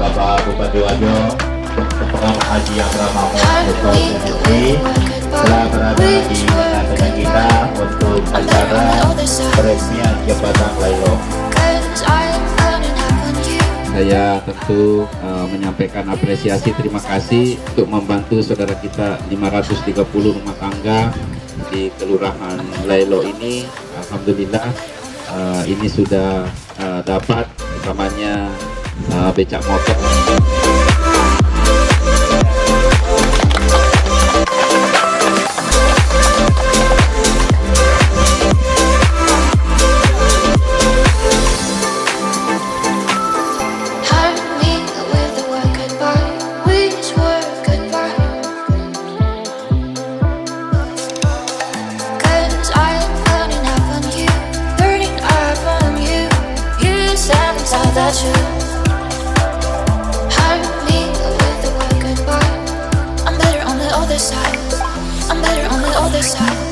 Bapak Bupati Wajo, Bapak Haji Abraham Jokowi telah berada di tengah-tengah kita untuk acara peresmian jembatan Laylo. Saya tentu menyampaikan apresiasi, terima kasih untuk membantu saudara kita 530 rumah tangga di Kelurahan Laylo ini. Alhamdulillah ini sudah dapat utamanya becak motor. That you hurt me with the word goodbye. I'm better on the other side. I'm better on the other side.